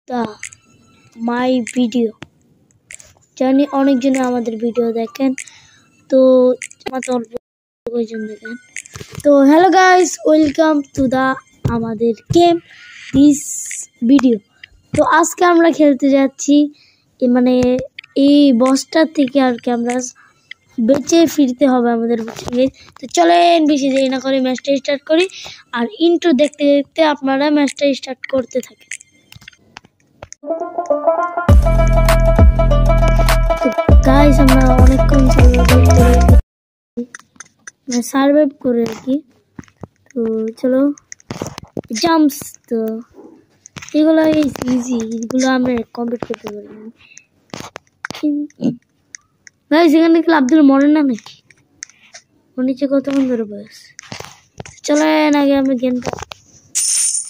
The my video. জানি অনেকজনে আমাদের ভিডিও দেখেন, তো আমার অল্প কয়েকজন দেখেন। তো hello guys, welcome to the আমাদের গেম দিস ভিডিও। তো আজকে আমরা খেলতে যাচ্ছি, মানে এই বসটা থেকে আর কি আমরা বেঁচে ফিরতে হবে আমাদের সঙ্গে। তো চলেন বেশি দেরি না করে ম্যাচটা স্টার্ট করি, আর ইন্ট্রো দেখতে দেখতে আপনারা ম্যাচটা স্টার্ট করতে থাকেন। তো গাইস আমরা অনেকক্ষণ সার্ভাইভ করে আর কি। তো চলো জাম্পস, তো এগুলো ইজি, এগুলো আমরা কমপ্লিট করতে পারি। গাইস এখানে কি আব্দুল মরে না নাকি? ওর নিচে কতক্ষণ ধরে বয়স? চলেন আগে আমরা গেমটা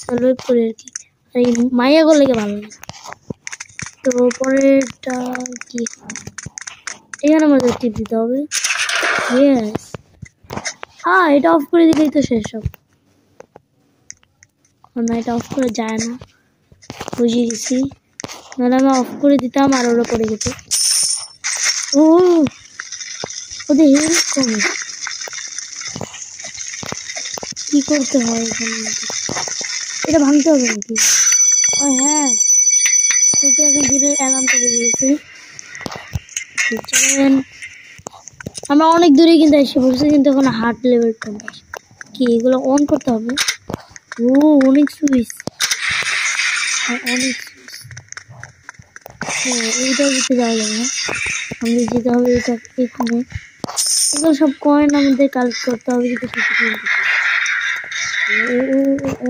সার্ভাইভ করি আর কি। আর এই মাইয়া করলে ভালো না। তো পরেরটা কি, এখানে আমাদের টিপ দিতে হবে। ইয়েস, হ্যাঁ এটা অফ করে দিলেই তো শেষ সব। না এটা অফ করা যায় না, বুঝে গেছি। নাহলে আমি অফ করে দিতাম আর ওরা পড়ে গেছে। ও ওদের হেল্প কমে, কি করতে হয় এখানে? এটা ভাঙতে হবে নাকি? হ্যাঁ, সেটা এখন ধীরে অ্যালার্মটা বেরিয়ে গেছে। চলেন, আমরা অনেক দূরে কিন্তু এসে পড়ছি, কিন্তু এখন হার্ট লেভেল কম। কি এগুলো অন করতে হবে? ও অনেক সুইচ, অনেক সুইচ। এইটা দিতে যাওয়া যাবে না, আমাদের যেতে হবে এটা এখানে। এগুলো সব কয়েন আমাদের কালেক্ট করতে হবে, কিন্তু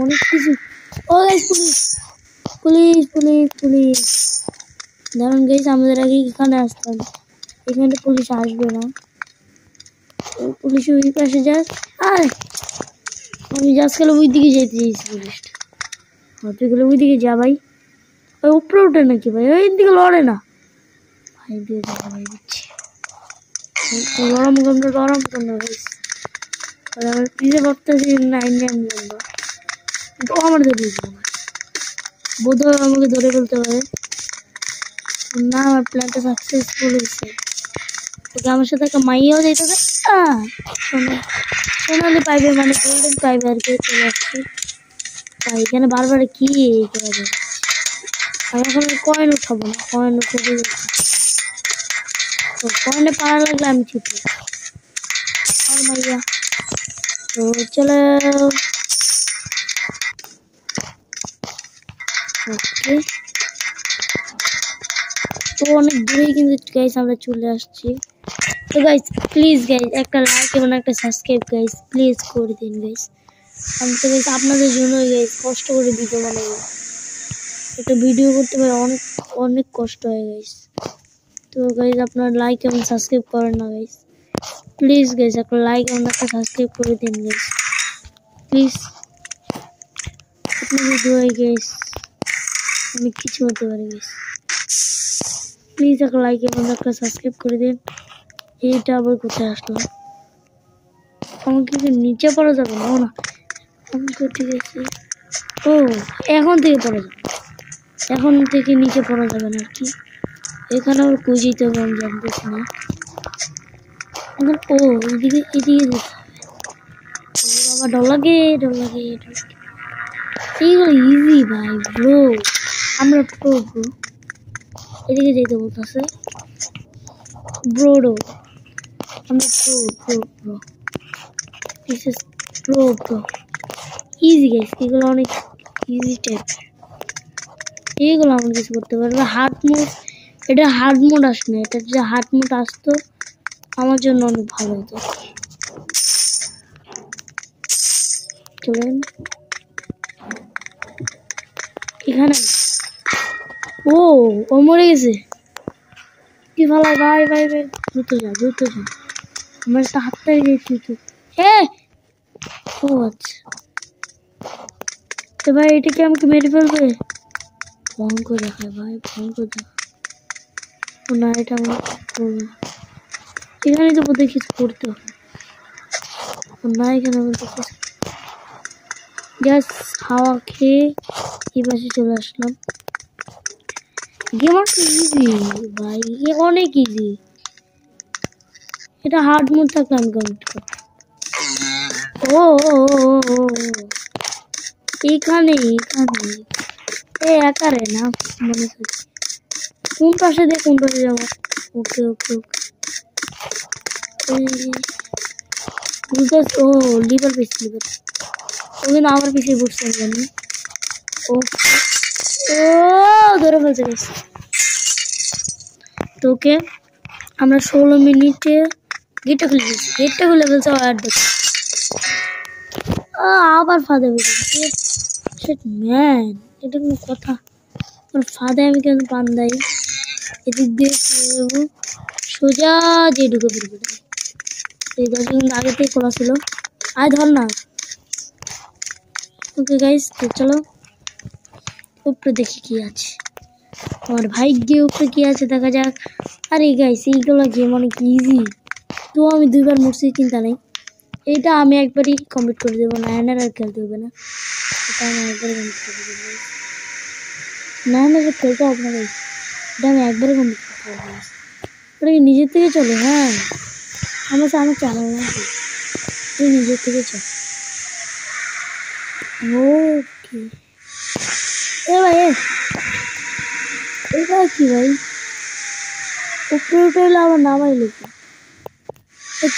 অনেক কিছু। ও guys police police police police, দাঁড়ান গাইস, আমাদের আগে এখানে আসতাম। এখানে পুলিশ আসবে না, পুলিশ ওই পাশে যাস। আর আমি যাস গেলে ওই দিকে যেতে চাইছি পুলিশটা। তুই গেলে ওই দিকে যা ভাই, ওই উপরে ওঠে নাকি ভাই? ওই দিকে লড়ে না ভাই, দিয়ে ভাই দিচ্ছি গরম গরম গরম করলো গাইস। আমার পিছিয়ে পড়তেছি না, ইন্ডিয়ান বলবো তো আমার ধরে বোধ হয় আমাকে ধরে ফেলতে পারে না। আমার প্ল্যানটা সাকসেসফুল হয়েছে। তোকে আমার সাথে একটা মাইয়াও যেতে হবে। সোনালি পাইবে, মানে গোল্ডেন পাইবে আর কি। চলে আসছি ভাই, এখানে বারবার কি করা যায়? আমি এখন কয়েন উঠাবো না, কয়েন উঠে দিয়ে তো কয়েনে পারা লাগলে আমি ছুটি আর মাইয়া। তো চলো ওকে, তো অনেক দূরেই কিন্তু গাইস আমরা চলে আসছি। তো গাইস প্লিজ গাইস একটা লাইক এবং একটা সাবস্ক্রাইব গাইস প্লিজ করে দিন গাইস। আমি তো গাইস আপনাদের জন্যই গাইস কষ্ট করে ভিডিও বানাই, একটা ভিডিও করতে পারে অনেক অনেক কষ্ট হয় গাইস। তো গাইস আপনারা লাইক এবং সাবস্ক্রাইব করেন না গাইস, প্লিজ গাইস একটা লাইক এবং একটা সাবস্ক্রাইব করে দিন গাইস প্লিজ। আপনাদের দোয়াই গাইস অনেক কিছু হতে পারে গাইস, প্লিজ একটা লাইক এবং একটা সাবস্ক্রাইব করে দিন। এইটা আবার কোথায় আসলাম? আমাকে কি নিচে পড়া যাবে না? না আমাকে ঠিক আছে। ও এখন থেকে পড়া যাবে, এখন থেকে নিচে পড়া যাবে না আর কি। এখানে আবার খুঁজিতে হবে, আমি জানতেছি না এখন। ও এদিকে এদিকে যেতে হবে। বাবা ডর লাগে ডর লাগে ডর লাগে। এইগুলো ইজি ভাই ব্রো, আমরা প্রো ব্রো। এদিকে যেতে বলতেছে ব্রো ডো, আমরা pro pro pro, this is pro pro. Easy guys, এগুলো অনেক ইজি টাইপ, এইগুলো আমরা কিছু করতে পারবো। হার্ড মোড, এটা হার্ড মোড আসে না, এটা যে হার্ড মোড আসতো আমার জন্য অনেক ভালো হতো। চলেন এখানে। ও ও মরে গেছে কি ভালো ভাই ভাই ভাই, দ্রুত যা দ্রুত যা, আমার একটা হাতটা গেছি তো। হ্যাঁ ও আচ্ছা, তো ভাই এটা কি আমাকে মেরে ফেলবে? ভয়ঙ্কর দেখায় ভাই, ভয়ঙ্কর দেখা। ও না, এটা আমার এখানে তো বোধহয় কিছু করতে হবে না। এখানে আমাদের কিছু জাস্ট হাওয়া খেয়ে এই পাশে চলে আসলাম। গেম অনেক ইজি ভাই, অনেক ইজি। এটা হার্ড মোড থাকলে আমি কমপ্লিট করব। ও এখানে এখানে একারে না মনে হচ্ছে কোন পাশে দিয়ে কোন পাশে যাবো। ওকে ওকে ওকে ও লিভার পিস লিভার ও কিন্তু আমার পিছিয়ে বসতে জানি। ও ও ধরে ফেলতে গেছি তোকে। আমরা 16 মিনিটে গেটটা খুলে ফেলছি, গেটটা খুলে ফেলছে আর দেখো আবার ফাঁদে বেরিয়েছে। ম্যান এটা কোনো কথা? ফাঁদে আমি কেন পান্দাই এদিক দিয়ে সোজা যে ঢুকে পড়বে। এই 10 মিনিট আগে থেকে খোলা ছিল। আয় ধর না। ওকে গাইস চলো উপরে দেখি কি আছে। আমার ভাগ্যে উপরে কি আছে দেখা যাক। আরে গাইস এইগুলো গেম অনেক ইজি, তো আমি 2বার মরছি, চিন্তা নেই। এইটা আমি একবারই কমপ্লিট করে দেবো, নায়নার আর খেলতে হবে না। এটা আমি একবারই কমপ্লিট করে দেবো, নায়নার খেলতে হবে না গাইস, এটা আমি একবারই কমপ্লিট করতে পারবো। ওটা কি নিজের থেকে চলে? হ্যাঁ আমার চ্যানেল না, নিজের থেকে চল। ওকে এ ভাই এটা কি ভাই, উপরে উঠে এলে আবার নামাই লিখে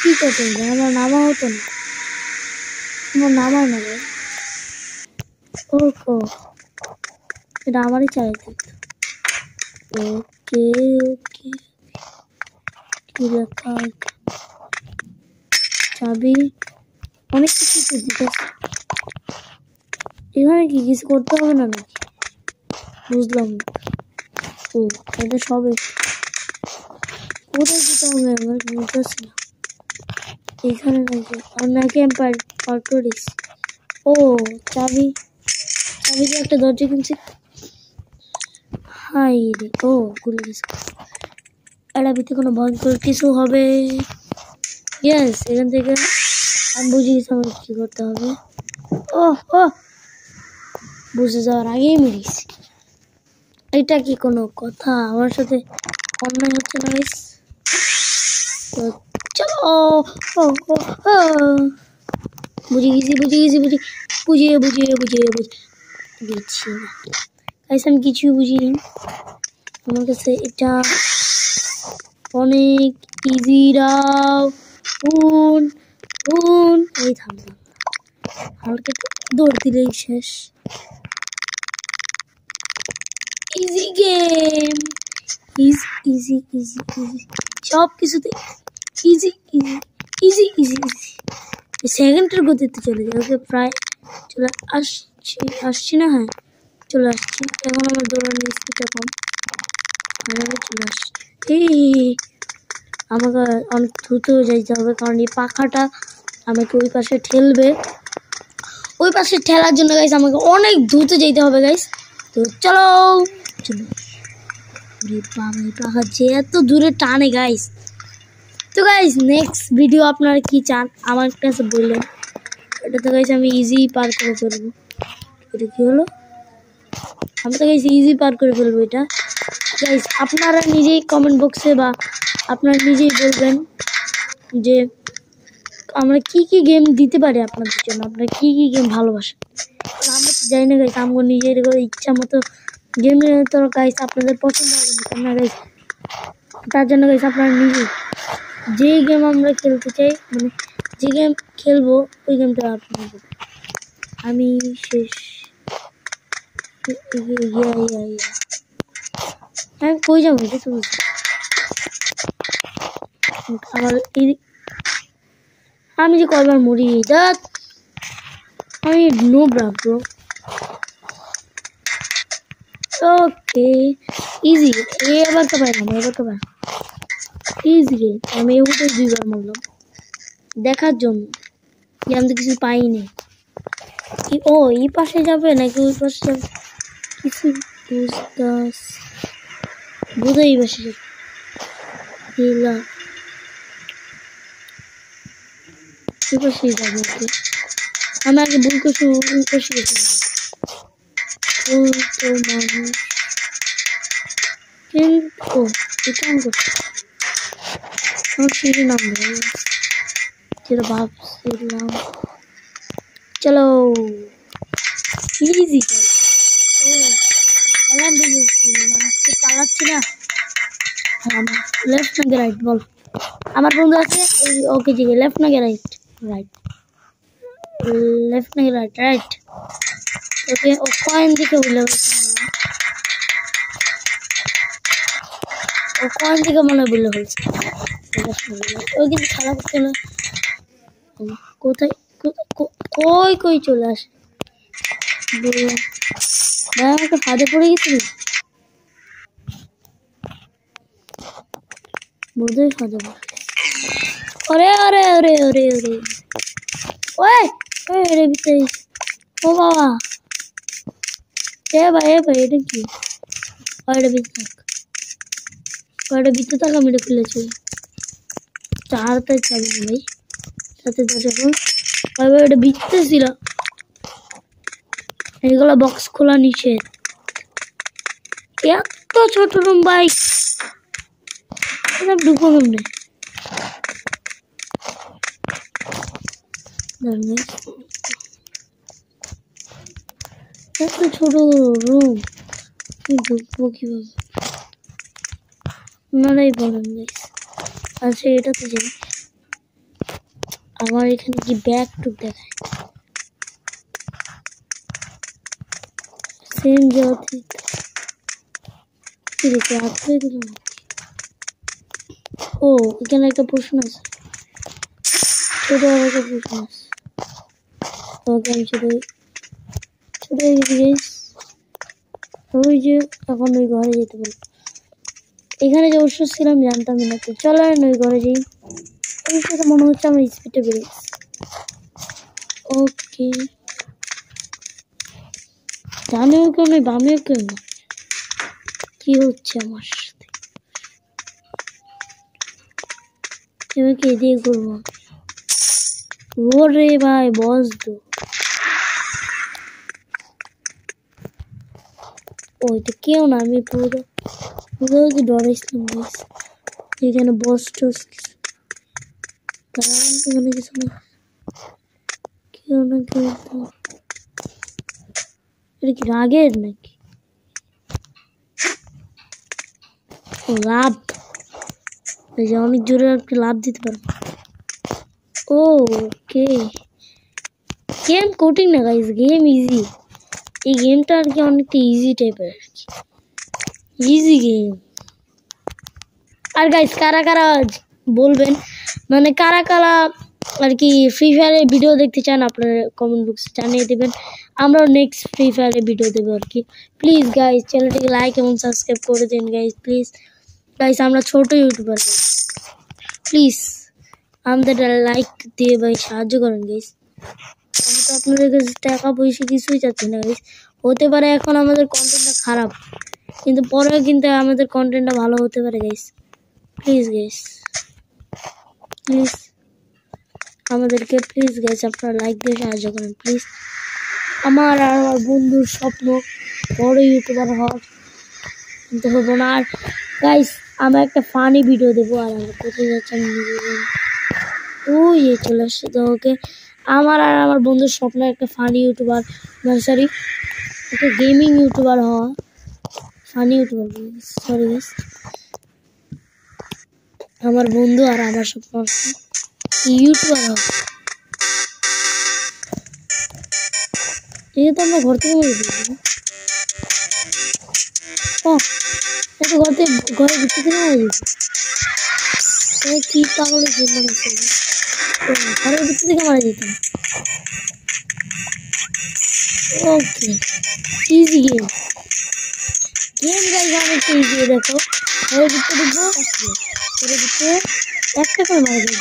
কি করতে হবে? আমার নামা হতো না, আমার নামাই না ভাই। ও এটা আমারই চাইতে। ওকে ওকে কি লেখা চাবি অনেক কিছু দিতে, এখানে কি কিছু করতে হবে না নাকি? বুঝলাম না। ও এটা সবে কোথায় যেতে হবে আমার বুঝতেছি না। এখানে নাকি নাকি আমি পার্টোরিস। ও চাবি দিয়ে একটা দরজা কিনছি। হাই রে ও খুলে গেছে। এটা ভিতরে কোনো ভয়ঙ্কর কিছু হবে। ইয়েস এখান থেকে আমি বুঝে গেছি আমার কি করতে হবে। ও বুঝে যাওয়ার আগেই মেরেছি। এটা কি কোনো কথা? আমার সাথে অন্যায় হচ্ছে না গাইস? তো চলো বুঝে গেছি বুঝছি না গাইস, আমি কিছুই বুঝিনি। আমার কাছে এটা অনেক ইজি রাও এই থামলাম, হালকা দৌড় দিলেই শেষ। ইজি গেম, ইজি সব কিছুতে ইজি সেকেন্ডের গতিতে চলে যায়। ওকে প্রায় চলে আসছি না? হ্যাঁ চলে আসছি। এখন আমার দৌড়ানোর স্পিডটা কম, চলে আসছি। আমাকে অনেক দ্রুত যাইতে হবে, কারণ এই পাখাটা আমাকে ওই পাশে ঠেলবে। ওই পাশে ঠেলার জন্য গাইস আমাকে অনেক দ্রুত যেতে হবে গাইস। তো চলো পাখা যে এত দূরে টানে গাইস। তো গাইস নেক্সট ভিডিও আপনারা কি চান আমার কাছে বললেন, এটা তো গাইস আমি ইজি পার করে ফেলবো। এটা কি হলো? আমি তো গাইস ইজি পার করে ফেলবো এটা। গাইস আপনারা নিজেই কমেন্ট বক্সে বা আপনারা নিজেই বলবেন যে আমরা কি গেম দিতে পারি আপনাদের জন্য, আপনারা কি গেম ভালোবাসেন। আমরা তো জানি না গাইস, আমার নিজের ইচ্ছা মতো গেম তো গাইস আপনাদের পছন্দ হবে না গাইস। তার জন্য গাইস আপনারা নিজেই যে গেম আমরা খেলতে চাই, মানে যে গেম খেলবো ওই গেমটা আপনাদের। আমি শেষ আমি কই যাবো এটা তো আমার আমি যে কয়বার মরি দেখ, আমি নো ব্রো। ওকে ইজি এবার তো পারলাম, ইজি রে। আমি এগুলো 2বার মারলাম দেখার জন্য যে আমি তো কিছু পাইনি। ও এই পাশে যাবে নাকি ওই পাশে যাবে কিছু বোধহয় এই পাশে যাবে। এই পাশেই যাবে। ওকে আমি আগে ভুল করছি, ওই পাশে গেছিলাম। তো মানুষ এটা আমি করছি সিঁড়ি নামবো যেটা ভাবছিলাম চলো ইজি চালাচ্ছি না লেফট নাকি রাইট বল আমার বন্ধু আছে ওকে জি লেফট নাকি রাইট রাইট লেফট নাকি রাইট রাইট ওকে ও কয়েন দিকে বলে ও কয়েন দিকে মনে বললে বলছে ওই কিন্তু খেলা করতে না কোথায় কই কই চলে আসে বললাম ভাই আমাকে ফাঁদে পড়ে গেছিলি বোধহয় ফাঁদে পড়ে ওরে ওরে ওরে ওরে ওরে ওই ওরে ভিতরে ও বাবা ভাই এটা কি ওটা ভিতরে থাক আমি এটা খুলেছি চারটা চাবি না ভাই সাথে দেখুন ভাই ওটা ভিতরে ছিল এগুলো বক্স খোলা নিষেধ এত ছোট রুম ভাই ঢুকো কেমনে এত ছোট রুম ঢুকবো কিভাবে আপনারাই বলেন আচ্ছা এটাতে যাই আমার এখানে কি ব্যাগ টুক দেখায় সেম জায়গাতে আটকে দিলাম ও এখানে একটা প্রশ্ন আছে ছোট একটা প্রশ্ন আছে ওকে আমি ছোট হয়ে গেছি ওই যে এখন ওই ঘরে যেতে পারি এখানে যে ওষুধ ছিলাম জানতাম না তো চলো ওই ঘরে যাই ওই সাথে মনে হচ্ছে আমার স্পিডটা বেড়ে গেছে ওকে ডানেও কেউ নেই বামেও কেউ নেই কি হচ্ছে আমার সাথে এবার কে দিয়ে করবো ওরে ভাই বস দো ওইটা কেউ না আমি পুরো কি ডরাইছিলাম গাইস এখানে বস টস কারণ এখানে কিছু না কেউ না কেউ এটা কি রাগের নাকি লাভ এই যে অনেক জোরে একটা লাভ দিতে পারবো ওকে গেম কোটিং না গাইস গেম ইজি এই গেমটা আর কি অনেকটা ইজি টাইপের ইজি গেম আর গাইস কারা কারা বলবেন মানে কারা কারা আর কি ফ্রি ফায়ারের ভিডিও দেখতে চান আপনারা কমেন্ট বক্সে জানিয়ে দেবেন আমরাও নেক্সট ফ্রি ফায়ারের ভিডিও দেবো আর কি প্লিজ গাইস চ্যানেলটিকে লাইক এবং সাবস্ক্রাইব করে দিন গাইস প্লিজ গাইস আমরা ছোট ইউটিউবার প্লিজ আমাদের লাইক দিয়ে ভাই সাহায্য করেন গাইস আমি তো আপনাদের কাছে টাকা পয়সা কিছুই চাচ্ছি না গাইস হতে পারে এখন আমাদের কন্টেন্টটা খারাপ কিন্তু পরে কিন্তু আমাদের কন্টেন্টটা ভালো হতে পারে গাইস প্লিজ গাইস প্লিজ আমাদেরকে প্লিজ গাইস আপনারা লাইক দিয়ে সাহায্য করেন প্লিজ আমার আর আমার বন্ধুর স্বপ্ন বড় ইউটিউবার হওয়ার কিন্তু হবো না আর গাইস আমরা একটা ফানি ভিডিও দেবো আর আমরা কোথায় যাচ্ছি আমি ওই চলে আসছে তো ওকে আমার আর আমার বন্ধুর স্বপ্ন একটা ফানি ইউটিউবার সরি একটা গেমিং ইউটিউবার হওয়া ফানি ইউটিউবার সরি গাইস আমার বন্ধু আর আমার স্বপ্ন ইউটিউবার হওয়া এই তো আমরা ঘর থেকে মেরে দিয়েছি ও এটা ঘর থেকে ঘরের ভিতর থেকে মেরে দিয়েছি কি পাগলের গেম বানাচ্ছে ঘরের ভিতর থেকে মারা যেত ওকে ইজি গেম গাইজ অনেকটা ইজি দেখো ঘরের ভিতরে ঢুকবো ঘরের ভিতরে একটা করে মারা যায়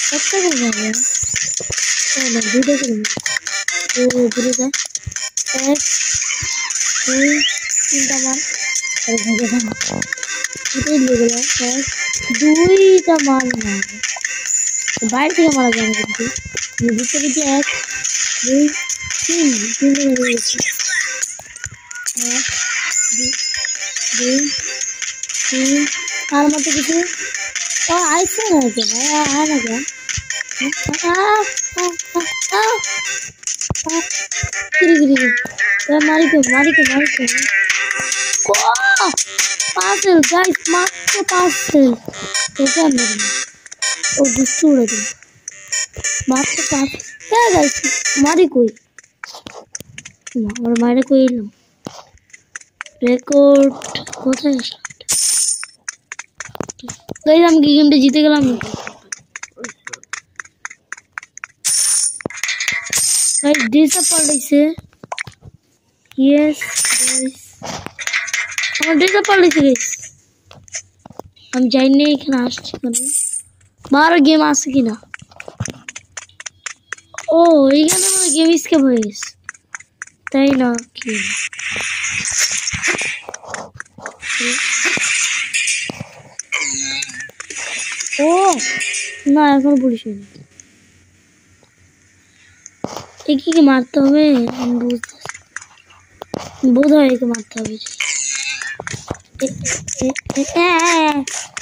একটা করে মারা যায় না দুটো করে ও ঘুরে যায় এক দুই তিনটা মার ভেঙে যায় এটাই লেগে যায় এক দুইটা মার না বাইরে থেকে মারা যায় না কিন্তু ভিতরে যে এক দুই তিনটে মেরে গেছি এক দুই আর মতো কিছু আইসে না কেন আয় না কেন মারিকো পার্সেল গাইস মাত্র পার্সেল ওকে আমরা ও দুষ্টু উড়ে দিল মাত্র পার্সেল হ্যাঁ গাইস মারি কই আমার মারে কই এলাম রেকর্ড কোথায় গাইস আমি গেমটা জিতে গেলাম গাইস ডিসা পাল্টাইছে ইয়েস গাইস আমার ডিসা পাল্টাইছে গাইস আমি জানি না এখানে আসছি কেন মারো গেম আছে কিনা ও এইখানে আমার গেম স্কেপ হয়ে গেছে তাই না কি ও না এখন পুলিশ হয়নি একে মারতে হবে আমি বুঝতেছি বোধ হয় একে মারতে হবে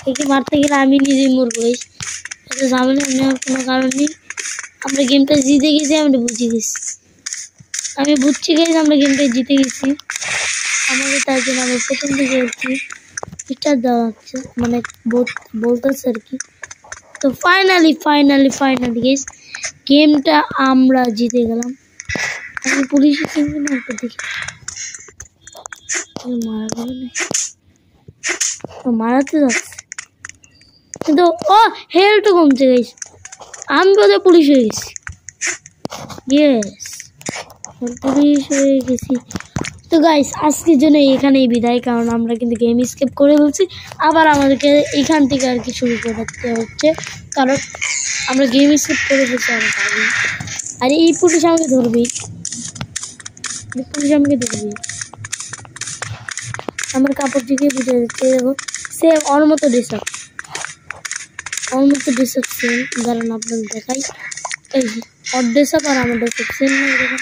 একে মারতে গেলে আমি নিজেই মরবো এত ঝামেলা নেওয়ার কোনো কারণ নেই আমরা গেমটা জিতে গেছি আমরা বুঝে গেছি আমি বুঝছি গেছি আমরা গেমটা জিতে গেছি আমাকে তার জন্য আমি প্রথম থেকে আর কি স্টার দেওয়া হচ্ছে মানে বলতেছে আর কি তো ফাইনালি গেস গেমটা আমরা জিতে গেলাম আমি পুলিশের সঙ্গে না একটা দেখি মারা গেল না মারাতে যাচ্ছে কিন্তু ও হেলথ কমছে গাইস আমি বোধহয় পুলিশ হয়ে গেছি ইয়েস পুলিশ হয়ে গেছি তো গাইস আজকের জন্য এখানেই বিদায় কারণ আমরা কিন্তু গেম স্কিপ করে বলছি আবার আমাদেরকে এখান থেকে আর কি শুরু করতে হচ্ছে কারণ আমরা গেম স্কিপ করে বলছি আর এই পুলিশ আমাকে ধরবে আমার কাপড় দিকে বুঝে যাচ্ছে দেখো সে ওর মতো ডিসাপ সেম দাঁড়ান আপনাদের দেখাই এই যে ওর ডিসাপ আর আমার ডিসাপ সেম দেখুন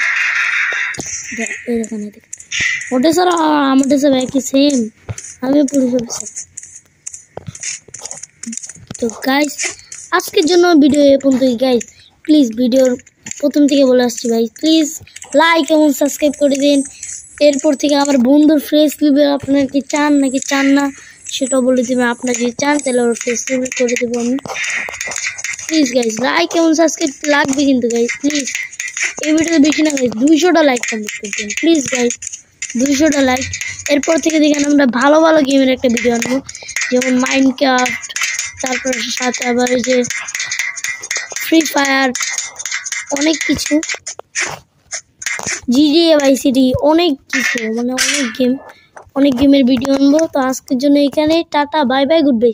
এখানে দেখুন ওর ডিসাপ আর আমার ডিসাপ একই সেম আমি পুলিশ অফিসার তো গাইস আজকের জন্য ভিডিও এ পর্যন্তই গাইস প্লিজ ভিডিওর প্রথম থেকে বলে আসছি ভাই প্লিজ লাইক এবং সাবস্ক্রাইব করে দিন এরপর থেকে আমার বন্ধুর ফেস লিভে আপনারা কি চান নাকি চান না সেটা বলে দেবেন আপনারা যদি চান তাহলে ওর ফেস লিভ করে দেবো আমি প্লিজ গাইস লাইক এবং সাবস্ক্রাইব লাগবে কিন্তু গাইস প্লিজ এই ভিডিওতে বেশি না গাইস 200টা লাইক কমপ্লিট করবেন প্লিজ গাইস 200টা লাইক এরপর থেকে দেখেন আমরা ভালো ভালো গেমের একটা ভিডিও আনবো যেমন মাইনক্রাফট তারপর সাথে আবার এই যে ফ্রি ফায়ার অনেক কিছু GTA Vice City অনেক কিছু মানে অনেক গেমের ভিডিও আনবো তো আজকের জন্য এখানে tata bye bye good bye